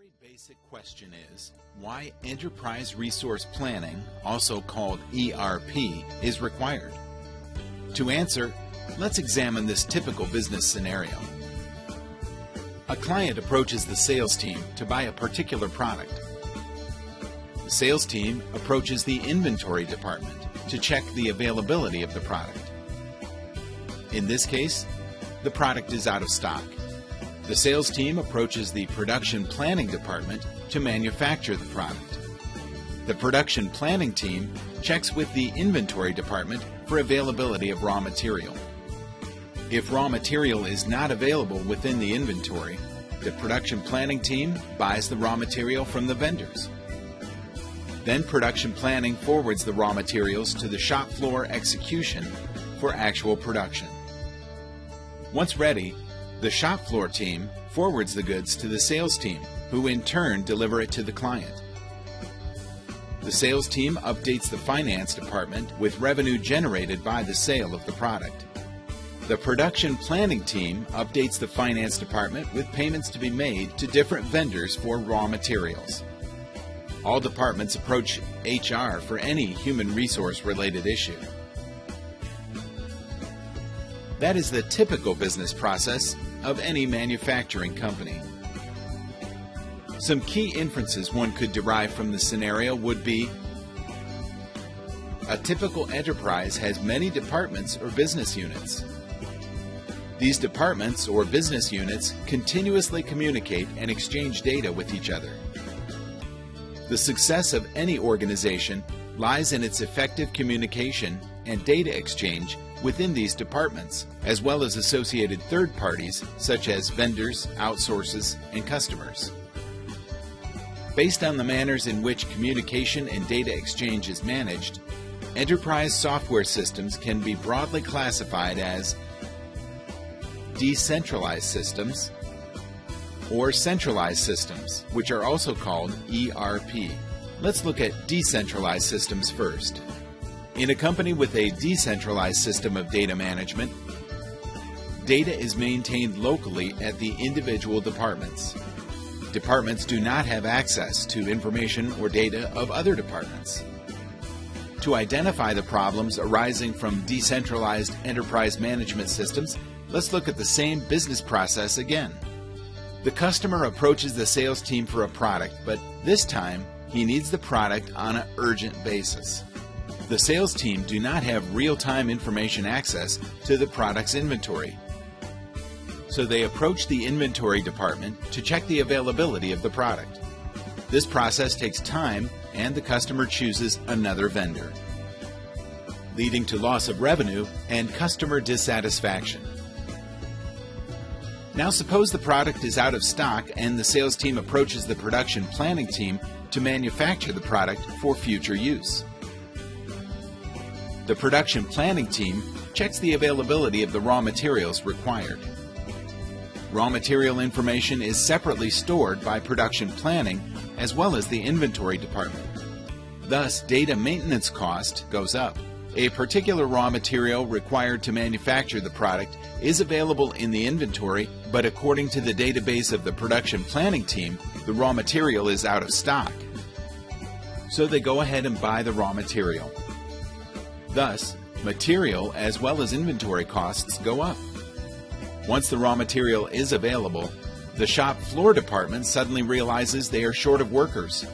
very basic question is, why Enterprise Resource Planning, also called ERP, is required? To answer, let's examine this typical business scenario. A client approaches the sales team to buy a particular product. The sales team approaches the inventory department to check the availability of the product. In this case, the product is out of stock. The sales team approaches the production planning department to manufacture the product. The production planning team checks with the inventory department for availability of raw material. If raw material is not available within the inventory, the production planning team buys the raw material from the vendors. Then production planning forwards the raw materials to the shop floor execution for actual production. Once ready, the shop floor team forwards the goods to the sales team, who in turn deliver it to the client. The sales team updates the finance department with revenue generated by the sale of the product. The production planning team updates the finance department with payments to be made to different vendors for raw materials. All departments approach HR for any human resource related issue. That is the typical business process of any manufacturing company. Some key inferences one could derive from the scenario would be: a typical enterprise has many departments or business units. These departments or business units continuously communicate and exchange data with each other. The success of any organization lies in its effective communication and data exchange within these departments, as well as associated third parties such as vendors, outsources, and customers. Based on the manners in which communication and data exchange is managed, enterprise software systems can be broadly classified as decentralized systems or centralized systems, which are also called ERP. Let's look at decentralized systems first. In a company with a decentralized system of data management, data is maintained locally at the individual departments. Departments do not have access to information or data of other departments. To identify the problems arising from decentralized enterprise management systems, let's look at the same business process again. The customer approaches the sales team for a product, but this time he needs the product on an urgent basis. The sales team do not have real-time information access to the product's inventory. So they approach the inventory department to check the availability of the product. This process takes time and the customer chooses another vendor, leading to loss of revenue and customer dissatisfaction. Now suppose the product is out of stock and the sales team approaches the production planning team to manufacture the product for future use. The production planning team checks the availability of the raw materials required. Raw material information is separately stored by production planning as well as the inventory department. Thus, data maintenance cost goes up. A particular raw material required to manufacture the product is available in the inventory, but according to the database of the production planning team, the raw material is out of stock. So they go ahead and buy the raw material. Thus, material as well as inventory costs go up. Once the raw material is available, the shop floor department suddenly realizes they are short of workers.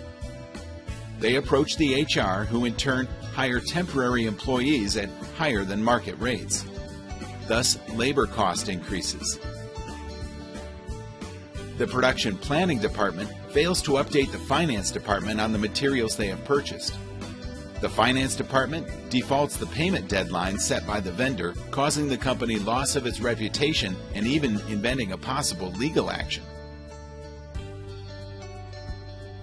They approach the HR, who in turn hire temporary employees at higher than market rates. Thus, labor cost increases. The production planning department fails to update the finance department on the materials they have purchased. The finance department defaults the payment deadline set by the vendor, causing the company loss of its reputation and even inventing a possible legal action.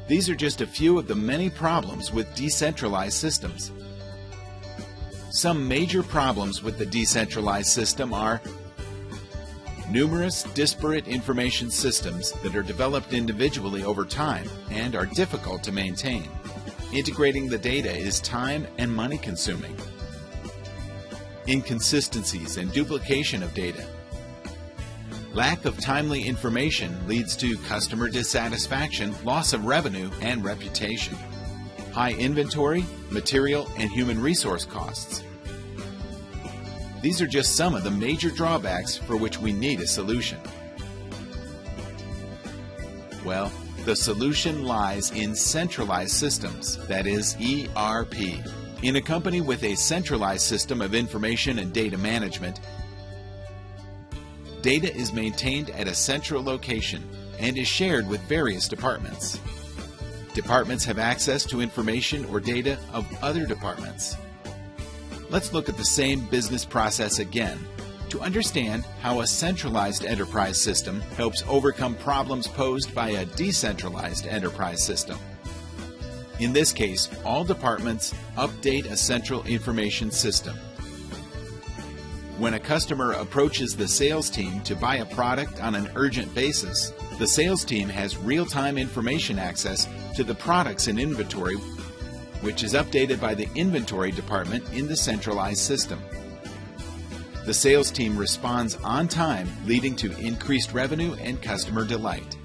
These are just a few of the many problems with decentralized systems. Some major problems with the decentralized system are numerous disparate information systems that are developed individually over time and are difficult to maintain. Integrating the data is time and money consuming. Inconsistencies and duplication of data. Lack of timely information leads to customer dissatisfaction, loss of revenue, and reputation. High inventory, material, and human resource costs. These are just some of the major drawbacks for which we need a solution. Well, the solution lies in centralized systems, that is ERP. In a company with a centralized system of information and data management, data is maintained at a central location and is shared with various departments. Departments have access to information or data of other departments. Let's look at the same business process again to understand how a centralized enterprise system helps overcome problems posed by a decentralized enterprise system. In this case, all departments update a central information system. When a customer approaches the sales team to buy a product on an urgent basis, the sales team has real-time information access to the products in inventory, which is updated by the inventory department in the centralized system. The sales team responds on time, leading to increased revenue and customer delight.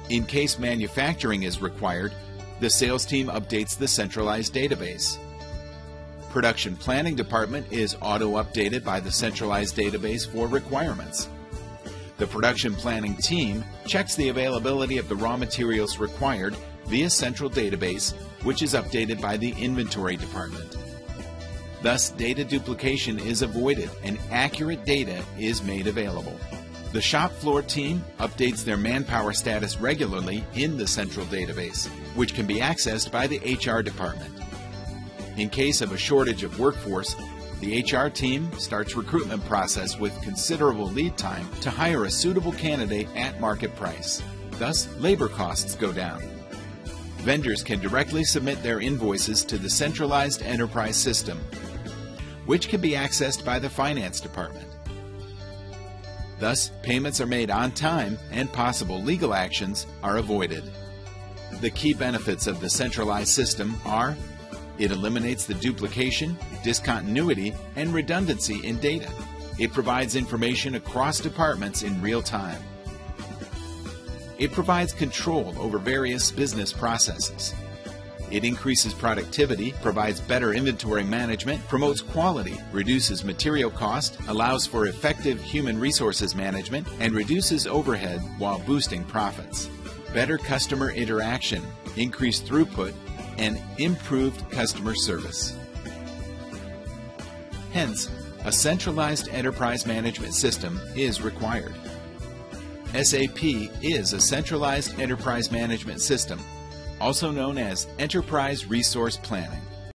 In case manufacturing is required, the sales team updates the centralized database. Production planning department is auto-updated by the centralized database for requirements. The production planning team checks the availability of the raw materials required via central database, which is updated by the inventory department. Thus, data duplication is avoided and accurate data is made available. The shop floor team updates their manpower status regularly in the central database, which can be accessed by the HR department. In case of a shortage of workforce, the HR team starts recruitment process with considerable lead time to hire a suitable candidate at market price. Thus, labor costs go down. Vendors can directly submit their invoices to the centralized enterprise system, which can be accessed by the finance department. Thus, payments are made on time and possible legal actions are avoided. The key benefits of the centralized system are: it eliminates the duplication, discontinuity, and redundancy in data. It provides information across departments in real time. It provides control over various business processes. It increases productivity, provides better inventory management, promotes quality, reduces material cost, allows for effective human resources management, and reduces overhead while boosting profits. Better customer interaction, increased throughput, and improved customer service. Hence, a centralized enterprise management system is required. SAP is a centralized enterprise management system, also known as Enterprise Resource Planning.